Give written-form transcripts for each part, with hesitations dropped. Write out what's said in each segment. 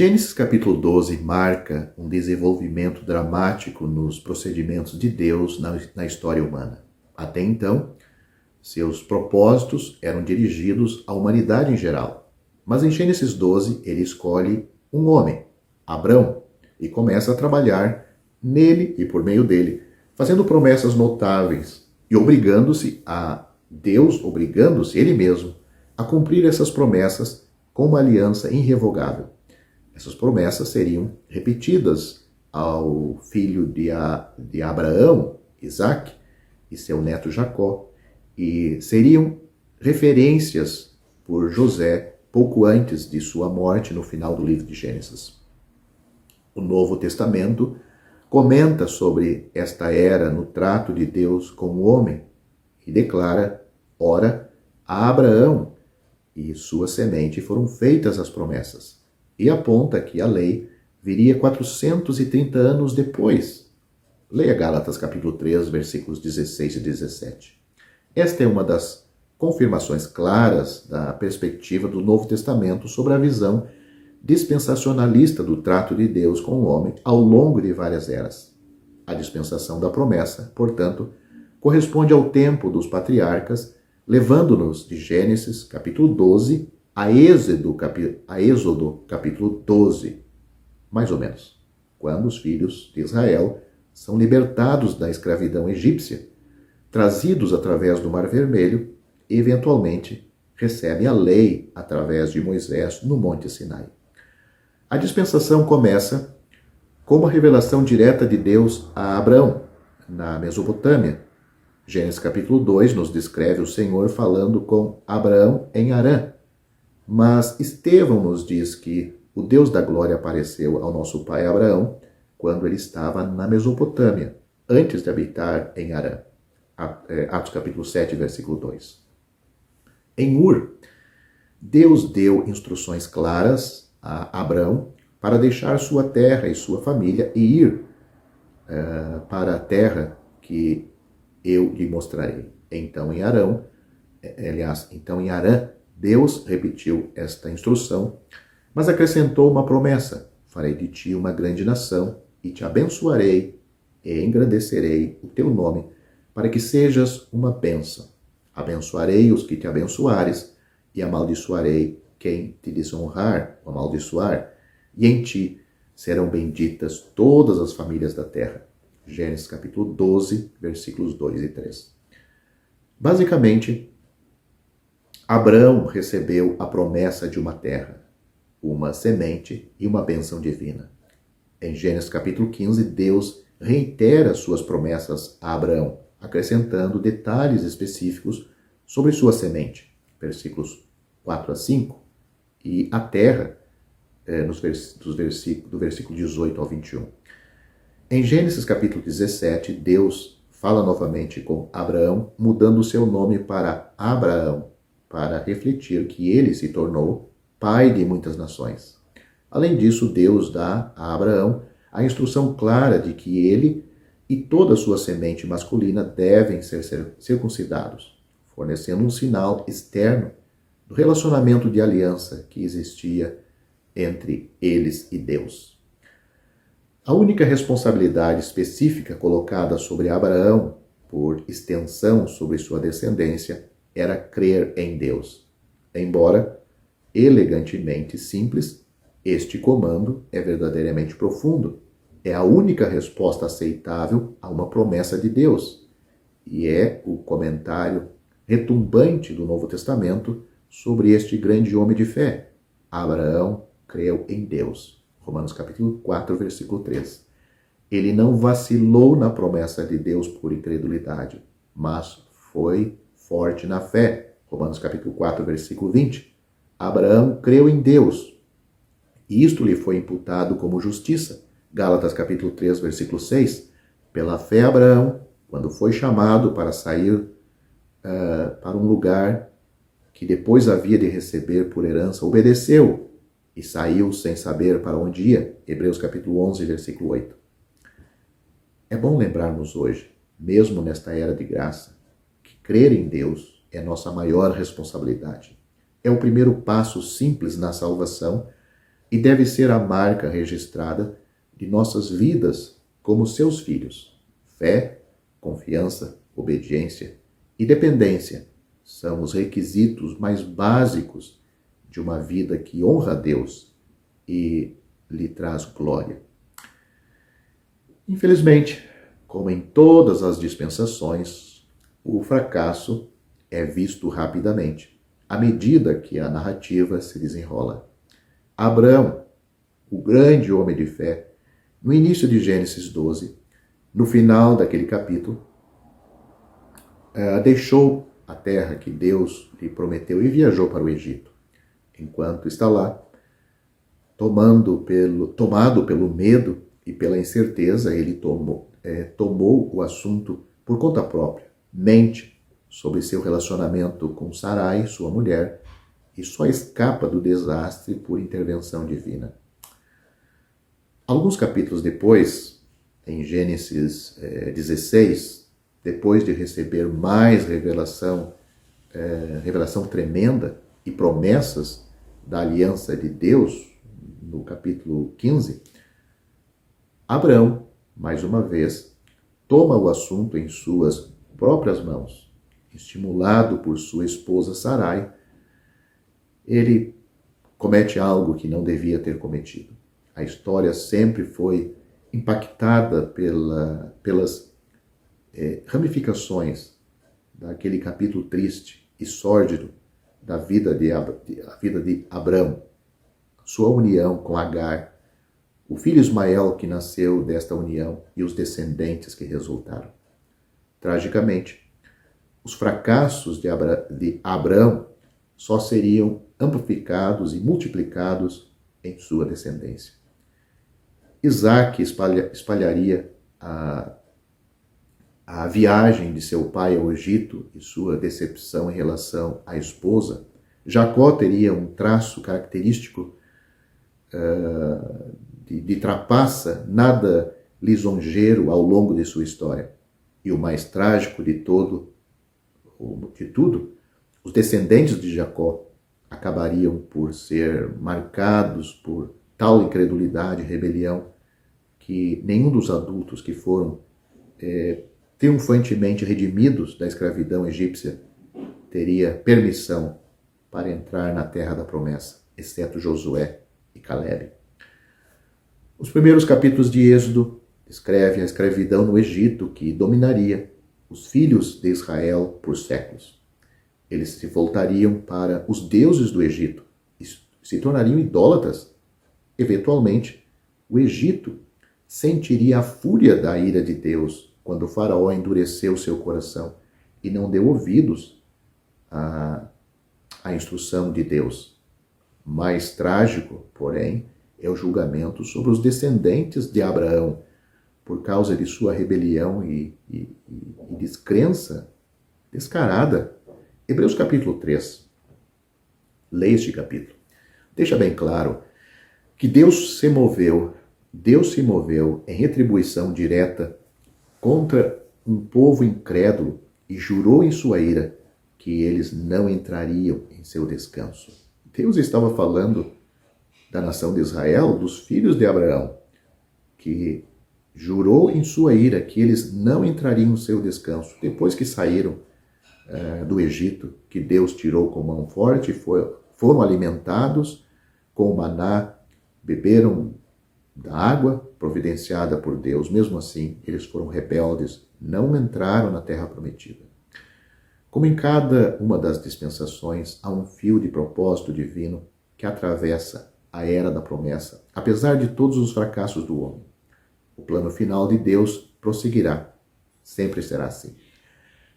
Gênesis capítulo 12 marca um desenvolvimento dramático nos procedimentos de Deus na história humana. Até então, seus propósitos eram dirigidos à humanidade em geral. Mas em Gênesis 12, ele escolhe um homem, Abrão, e começa a trabalhar nele e por meio dele, fazendo promessas notáveis e obrigando-se ele mesmo, a cumprir essas promessas com uma aliança irrevogável. Essas promessas seriam repetidas ao filho de Abraão, Isaque, e seu neto Jacó, e seriam referências por José pouco antes de sua morte no final do livro de Gênesis. O Novo Testamento comenta sobre esta era no trato de Deus com o homem e declara, ora, a Abraão e sua semente foram feitas as promessas, e aponta que a lei viria 430 anos depois. Leia Gálatas capítulo 3, versículos 16 e 17. Esta é uma das confirmações claras da perspectiva do Novo Testamento sobre a visão dispensacionalista do trato de Deus com o homem ao longo de várias eras. A dispensação da promessa, portanto, corresponde ao tempo dos patriarcas, levando-nos de Gênesis capítulo 12 a Êxodo capítulo 12, mais ou menos, quando os filhos de Israel são libertados da escravidão egípcia, trazidos através do Mar Vermelho e, eventualmente, recebem a lei através de Moisés no Monte Sinai. A dispensação começa com uma revelação direta de Deus a Abraão, na Mesopotâmia. Gênesis capítulo 2 nos descreve o Senhor falando com Abraão em Harã. Mas Estevão nos diz que o Deus da glória apareceu ao nosso pai Abraão quando ele estava na Mesopotâmia, antes de habitar em Harã. Atos capítulo 7, versículo 2. Em Ur, Deus deu instruções claras a Abrão para deixar sua terra e sua família e ir para a terra que eu lhe mostrarei. Então em Harã, Deus repetiu esta instrução, mas acrescentou uma promessa: farei de ti uma grande nação e te abençoarei e engrandecerei o teu nome, para que sejas uma bênção. Abençoarei os que te abençoares e amaldiçoarei quem te desonrar ou amaldiçoar, e em ti serão benditas todas as famílias da terra. Gênesis capítulo 12, versículos 2 e 3. Basicamente, Abrão recebeu a promessa de uma terra, uma semente e uma bênção divina. Em Gênesis capítulo 15, Deus reitera suas promessas a Abrão, acrescentando detalhes específicos sobre sua semente, versículos 4 a 5, e a terra, do versículo 18 ao 21. Em Gênesis capítulo 17, Deus fala novamente com Abraão, mudando o seu nome para Abraão, para refletir que ele se tornou pai de muitas nações. Além disso, Deus dá a Abraão a instrução clara de que ele e toda a sua semente masculina devem ser circuncidados, fornecendo um sinal externo do relacionamento de aliança que existia entre eles e Deus. A única responsabilidade específica colocada sobre Abraão, por extensão sobre sua descendência, era crer em Deus. Embora elegantemente simples, este comando é verdadeiramente profundo. É a única resposta aceitável a uma promessa de Deus. E é o comentário retumbante do Novo Testamento sobre este grande homem de fé. Abraão creu em Deus. Romanos capítulo 4, versículo 3. Ele não vacilou na promessa de Deus por incredulidade, mas foi forte na fé. Romanos capítulo 4, versículo 20. Abraão creu em Deus, e isto lhe foi imputado como justiça. Gálatas capítulo 3, versículo 6. Pela fé Abraão, quando foi chamado para sair para um lugar que depois havia de receber por herança, obedeceu e saiu sem saber para onde ia. Hebreus capítulo 11, versículo 8. É bom lembrarmos hoje, mesmo nesta era de graça, que crer em Deus é nossa maior responsabilidade. É o primeiro passo simples na salvação, e deve ser a marca registrada de nossas vidas como seus filhos. Fé, confiança, obediência e dependência são os requisitos mais básicos de uma vida que honra a Deus e lhe traz glória. Infelizmente, como em todas as dispensações, o fracasso é visto rapidamente, à medida que a narrativa se desenrola. Abraão, o grande homem de fé, no início de Gênesis 12, no final daquele capítulo, deixou a terra que Deus lhe prometeu e viajou para o Egito. Enquanto está lá, tomado pelo medo e pela incerteza, ele tomou o assunto por conta própria, mente sobre seu relacionamento com Sarai, sua mulher, e só escapa do desastre por intervenção divina. Alguns capítulos depois, em Gênesis 16, depois de receber mais revelação tremenda e promessas da aliança de Deus, no capítulo 15, Abraão, mais uma vez, toma o assunto em suas próprias mãos. Estimulado por sua esposa Sarai, ele comete algo que não devia ter cometido. A história sempre foi impactada pelas ramificações daquele capítulo triste e sórdido da vida de Abrão, sua união com Agar, o filho Ismael que nasceu desta união e os descendentes que resultaram. Tragicamente, os fracassos de Abrão só seriam amplificados e multiplicados em sua descendência. Isaac espalharia a viagem de seu pai ao Egito e sua decepção em relação à esposa. Jacó teria um traço característico de trapaça, nada lisonjeiro ao longo de sua história. E o mais trágico de tudo, os descendentes de Jacó acabariam por ser marcados por tal incredulidade e rebelião que nenhum dos adultos que foram triunfantemente redimidos da escravidão egípcia teria permissão para entrar na terra da promessa, exceto Josué e Calebe. Os primeiros capítulos de Êxodo descrevem a escravidão no Egito que dominaria os filhos de Israel por séculos. Eles se voltariam para os deuses do Egito e se tornariam idólatras. Eventualmente, o Egito sentiria a fúria da ira de Deus quando o faraó endureceu seu coração e não deu ouvidos à instrução de Deus. Mais trágico, porém, é o julgamento sobre os descendentes de Abraão, por causa de sua rebelião e descrença descarada. Hebreus capítulo 3. Leia este capítulo. Deixa bem claro que Deus se moveu em retribuição direta contra um povo incrédulo e jurou em sua ira que eles não entrariam em seu descanso. Deus estava falando da nação de Israel, dos filhos de Abraão, que jurou em sua ira que eles não entrariam no seu descanso depois que saíram do Egito, que Deus tirou com mão forte, foram alimentados com o maná, beberam da água providenciada por Deus. Mesmo assim, eles foram rebeldes, não entraram na terra prometida. Como em cada uma das dispensações, há um fio de propósito divino que atravessa a era da promessa, apesar de todos os fracassos do homem. O plano final de Deus prosseguirá. Sempre será assim.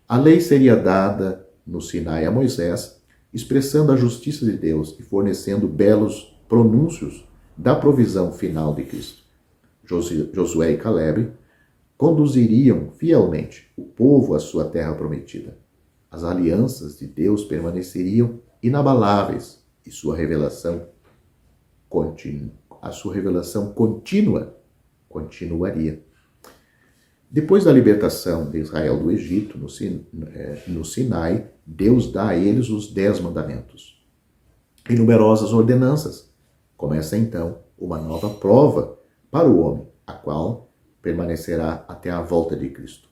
A lei seria dada no Sinai a Moisés, expressando a justiça de Deus e fornecendo belos pronúncios da provisão final de Cristo. Josué e Calebe conduziriam fielmente o povo à sua terra prometida. As alianças de Deus permaneceriam inabaláveis e sua revelação contínua continuaria. Depois da libertação de Israel do Egito, no Sinai, Deus dá a eles os 10 mandamentos e numerosas ordenanças Começa então uma nova prova para o homem, a qual permanecerá até a volta de Cristo.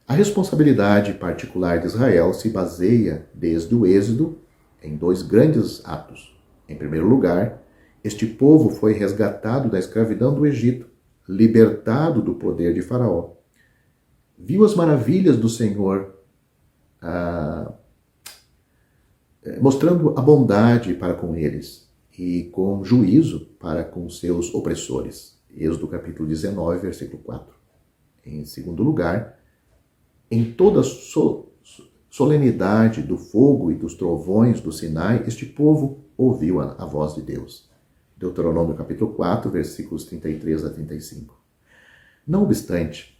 A responsabilidade particular de Israel se baseia, desde o Êxodo, em dois grandes atos. Em primeiro lugar, este povo foi resgatado da escravidão do Egito, libertado do poder de Faraó. Viu as maravilhas do Senhor, mostrando a bondade para com eles e com juízo para com seus opressores. Êxodo capítulo 19, versículo 4. Em segundo lugar, em toda a solenidade do fogo e dos trovões do Sinai, este povo ouviu a voz de Deus. Deuteronômio capítulo 4, versículos 33 a 35. Não obstante,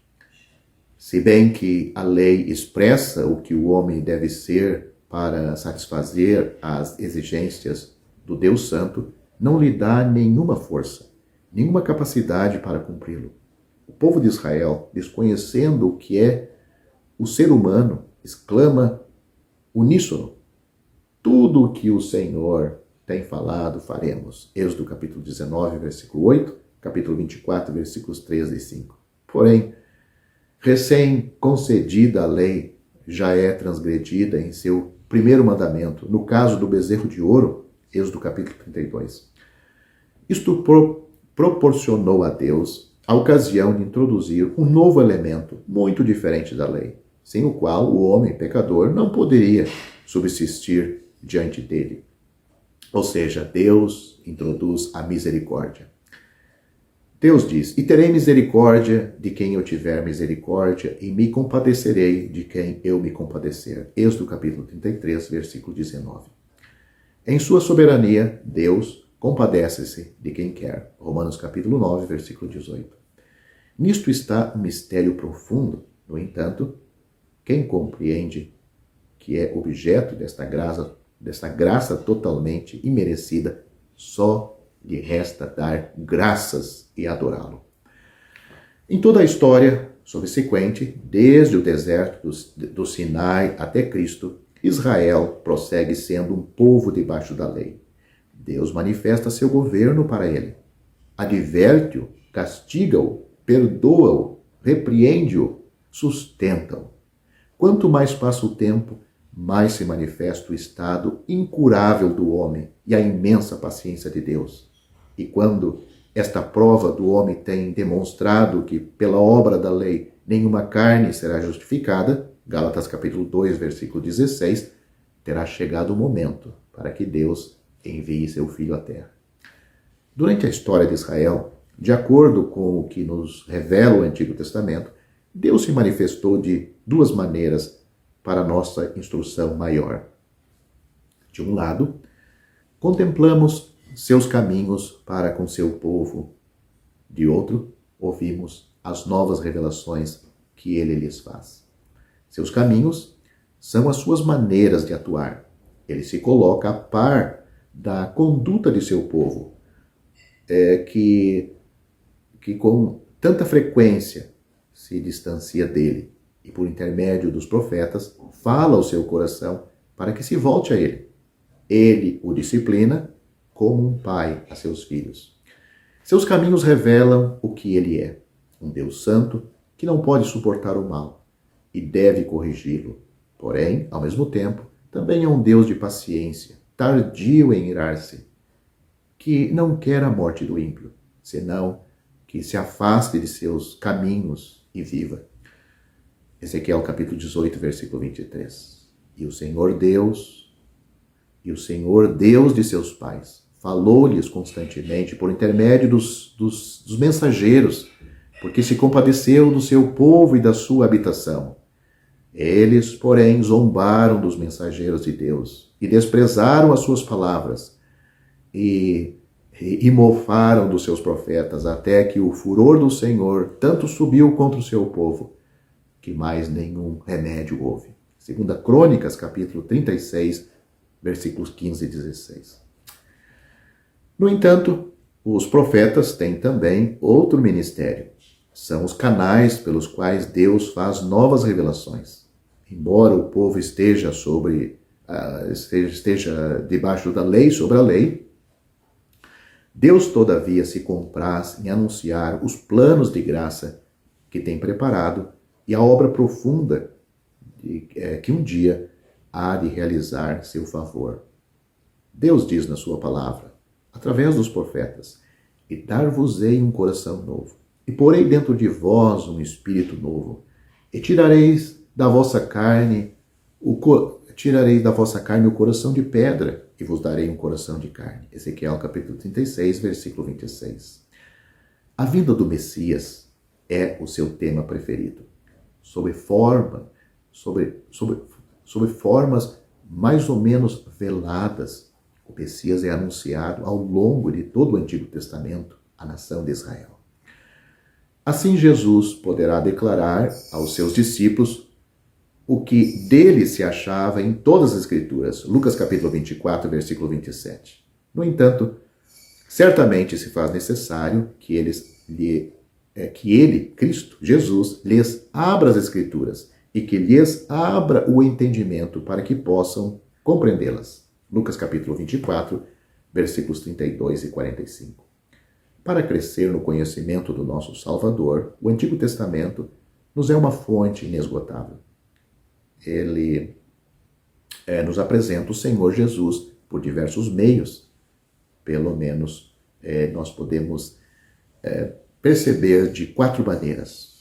se bem que a lei expressa o que o homem deve ser para satisfazer as exigências do Deus Santo, não lhe dá nenhuma força, nenhuma capacidade para cumpri-lo. O povo de Israel, desconhecendo o que é o ser humano, exclama uníssono: tudo o que o Senhor tem falado, faremos. Êxodo capítulo 19, versículo 8, capítulo 24, versículos 13 e 5. Porém, recém-concedida a lei já é transgredida em seu primeiro mandamento, no caso do bezerro de ouro, Êxodo capítulo 32. Isto proporcionou a Deus a ocasião de introduzir um novo elemento muito diferente da lei, sem o qual o homem pecador não poderia subsistir diante dele. Ou seja, Deus introduz a misericórdia. Deus diz: e terei misericórdia de quem eu tiver misericórdia, e me compadecerei de quem eu me compadecer. Êxodo capítulo 33, versículo 19. Em sua soberania, Deus compadece-se de quem quer. Romanos capítulo 9, versículo 18. Nisto está um mistério profundo. No entanto, quem compreende que é objeto desta graça totalmente imerecida, só lhe resta dar graças e adorá-lo. Em toda a história subsequente, desde o deserto do Sinai até Cristo, Israel prossegue sendo um povo debaixo da lei. Deus manifesta seu governo para ele. Adverte-o, castiga-o, perdoa-o, repreende-o, sustenta-o. Quanto mais passa o tempo, mais se manifesta o estado incurável do homem e a imensa paciência de Deus. E quando esta prova do homem tem demonstrado que, pela obra da lei, nenhuma carne será justificada, Gálatas capítulo 2, versículo 16, terá chegado o momento para que Deus envie seu Filho à terra. Durante a história de Israel, de acordo com o que nos revela o Antigo Testamento, Deus se manifestou de duas maneiras para nossa instrução maior. De um lado, contemplamos seus caminhos para com seu povo. De outro, ouvimos as novas revelações que ele lhes faz. Seus caminhos são as suas maneiras de atuar. Ele se coloca a par da conduta de seu povo, que com tanta frequência se distancia dele e, por intermédio dos profetas, fala ao seu coração para que se volte a ele. Ele o disciplina como um pai a seus filhos. Seus caminhos revelam o que ele é, um Deus santo que não pode suportar o mal e deve corrigi-lo. Porém, ao mesmo tempo, também é um Deus de paciência, tardio em irar-se, que não quer a morte do ímpio, senão que se afaste de seus caminhos e viva. Ezequiel capítulo 18, versículo 23. E o Senhor Deus de seus pais falou-lhes constantemente por intermédio dos mensageiros, porque se compadeceu do seu povo e da sua habitação. Eles, porém, zombaram dos mensageiros de Deus e desprezaram as suas palavras e mofaram dos seus profetas, até que o furor do Senhor tanto subiu contra o seu povo, que mais nenhum remédio houve. 2 Crônicas, capítulo 36, versículos 15 e 16. No entanto, os profetas têm também outro ministério. São os canais pelos quais Deus faz novas revelações. Embora o povo esteja debaixo da lei, sobre a lei, Deus, todavia, se compraz em anunciar os planos de graça que tem preparado e a obra profunda que um dia há de realizar seu favor. Deus diz na sua palavra, através dos profetas, e dar-vos-ei um coração novo, e porei dentro de vós um espírito novo, e tirareis da vossa carne o coração de pedra, e vos darei um coração de carne. Ezequiel capítulo 36, versículo 26. A vinda do Messias é o seu tema preferido, sob formas mais ou menos veladas. O Messias é anunciado ao longo de todo o Antigo Testamento à nação de Israel. Assim, Jesus poderá declarar aos seus discípulos o que dele se achava em todas as Escrituras. Lucas capítulo 24, versículo 27. No entanto, certamente se faz necessário que ele, Cristo, Jesus, lhes abra as Escrituras e que lhes abra o entendimento para que possam compreendê-las. Lucas capítulo 24, versículos 32 e 45. Para crescer no conhecimento do nosso Salvador, o Antigo Testamento nos é uma fonte inesgotável. Ele nos apresenta o Senhor Jesus por diversos meios. Pelo menos nós podemos perceber de 4 maneiras.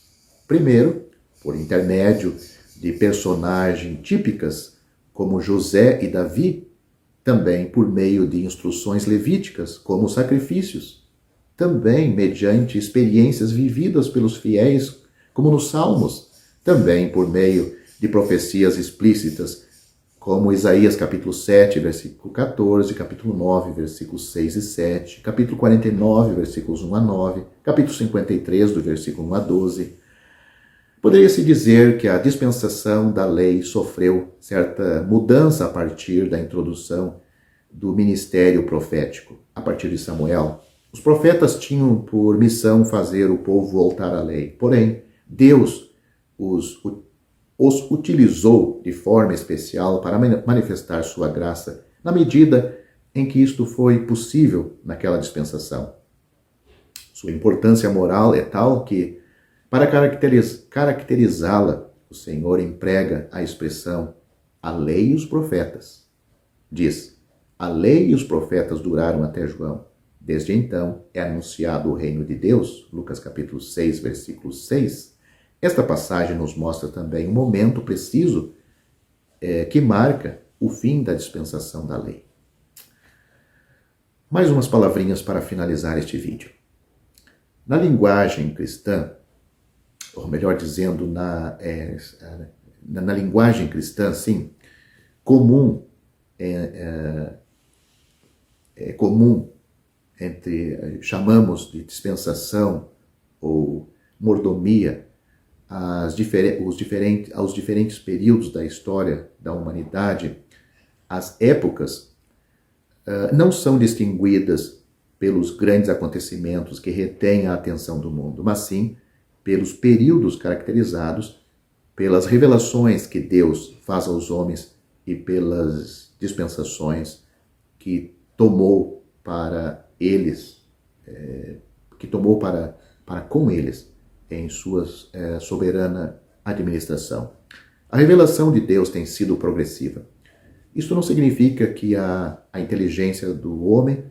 Primeiro, por intermédio de personagens típicas como José e Davi, também por meio de instruções levíticas, como sacrifícios, também mediante experiências vividas pelos fiéis, como nos Salmos, também por meio de profecias explícitas, como Isaías capítulo 7, versículo 14, capítulo 9, versículos 6 e 7, capítulo 49, versículos 1 a 9, capítulo 53, do versículo 1 a 12. Poderia-se dizer que a dispensação da lei sofreu certa mudança a partir da introdução do ministério profético. A partir de Samuel, os profetas tinham por missão fazer o povo voltar à lei. Porém, Deus os utilizou de forma especial para manifestar sua graça, na medida em que isto foi possível naquela dispensação. Sua importância moral é tal que, para caracterizá-la, o Senhor emprega a expressão a lei e os profetas. Diz, a lei e os profetas duraram até João. Desde então é anunciado o reino de Deus, Lucas capítulo 6, versículo 6. Esta passagem nos mostra também um momento preciso que marca o fim da dispensação da lei. Mais umas palavrinhas para finalizar este vídeo. Na linguagem cristã, ou melhor dizendo, na linguagem cristã, sim, comum chamamos de dispensação ou mordomia aos diferentes períodos da história da humanidade. As épocas não são distinguidas pelos grandes acontecimentos que retêm a atenção do mundo, mas sim pelos períodos caracterizados pelas revelações que Deus faz aos homens e pelas dispensações que tomou para eles, para com eles em sua soberana administração. A revelação de Deus tem sido progressiva. Isto não significa que a inteligência do homem,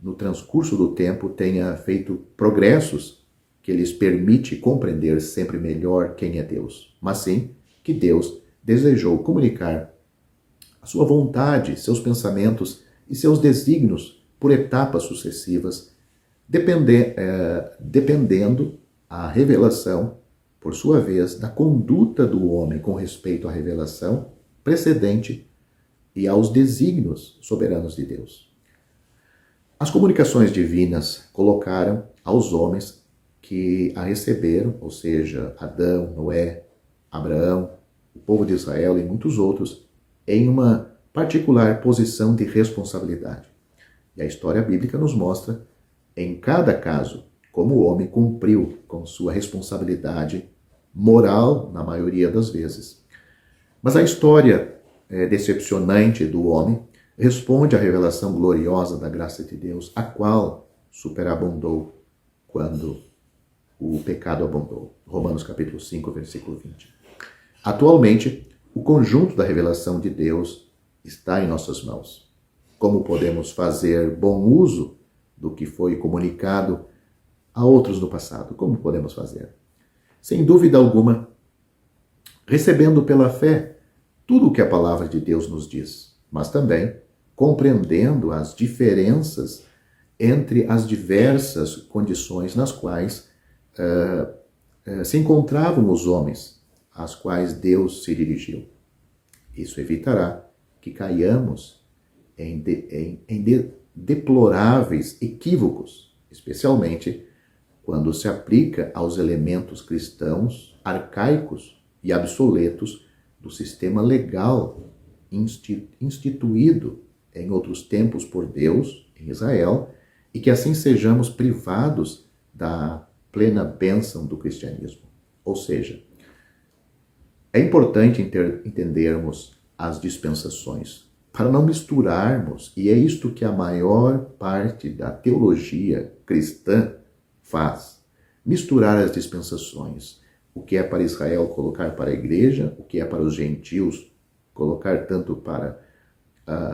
no transcurso do tempo, tenha feito progressos que lhes permite compreender sempre melhor quem é Deus, mas sim que Deus desejou comunicar a sua vontade, seus pensamentos e seus desígnios por etapas sucessivas, dependendo a revelação, por sua vez, da conduta do homem com respeito à revelação precedente e aos desígnios soberanos de Deus. As comunicações divinas colocaram aos homens que a receberam, ou seja, Adão, Noé, Abraão, o povo de Israel e muitos outros, em uma particular posição de responsabilidade. E a história bíblica nos mostra, em cada caso, como o homem cumpriu com sua responsabilidade moral, na maioria das vezes. Mas a história decepcionante do homem responde à revelação gloriosa da graça de Deus, a qual superabundou quando o pecado abundou. Romanos capítulo 5, versículo 20. Atualmente, o conjunto da revelação de Deus está em nossas mãos. Como podemos fazer bom uso do que foi comunicado a outros no passado? Como podemos fazer? Sem dúvida alguma, recebendo pela fé tudo o que a palavra de Deus nos diz, mas também compreendendo as diferenças entre as diversas condições nas quais se encontravam os homens às quais Deus se dirigiu. Isso evitará que caiamos em deploráveis equívocos, especialmente quando se aplica aos elementos cristãos arcaicos e obsoletos do sistema legal instituído em outros tempos por Deus em Israel, e que assim sejamos privados da plena bênção do cristianismo. Ou seja, é importante entendermos as dispensações para não misturarmos, e é isto que a maior parte da teologia cristã faz: misturar as dispensações. O que é para Israel, colocar para a igreja; o que é para os gentios, colocar tanto para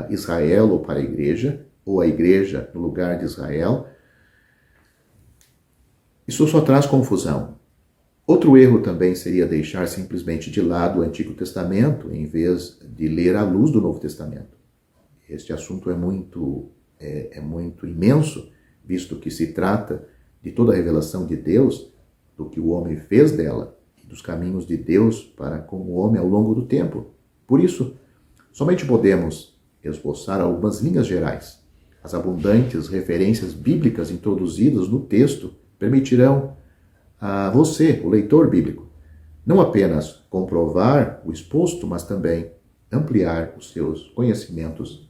Israel ou para a igreja, ou a igreja no lugar de Israel. Isso só traz confusão. Outro erro também seria deixar simplesmente de lado o Antigo Testamento em vez de ler à luz do Novo Testamento. Este assunto é muito imenso, visto que se trata de toda a revelação de Deus, do que o homem fez dela e dos caminhos de Deus para com o homem ao longo do tempo. Por isso, somente podemos esboçar algumas linhas gerais. As abundantes referências bíblicas introduzidas no texto permitirão a você, o leitor bíblico, não apenas comprovar o exposto, mas também ampliar os seus conhecimentos,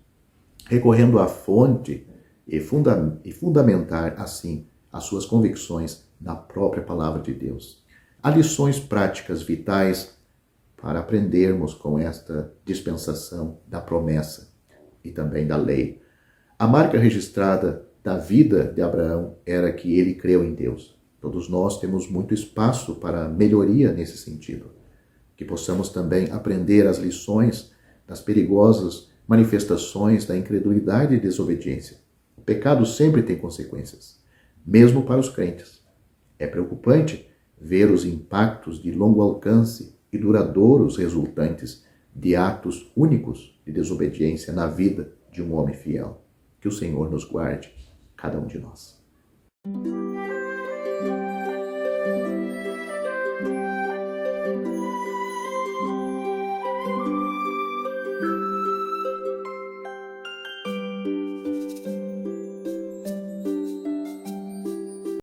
recorrendo à fonte e fundamentar, assim, as suas convicções na própria palavra de Deus. Há lições práticas vitais para aprendermos com esta dispensação da promessa e também da lei. A marca registrada da vida de Abraão era que ele creu em Deus. Todos nós temos muito espaço para melhoria nesse sentido. Que possamos também aprender as lições das perigosas manifestações da incredulidade e desobediência. O pecado sempre tem consequências, mesmo para os crentes. É preocupante ver os impactos de longo alcance e duradouros resultantes de atos únicos de desobediência na vida de um homem fiel. Que o Senhor nos guarde, cada um de nós.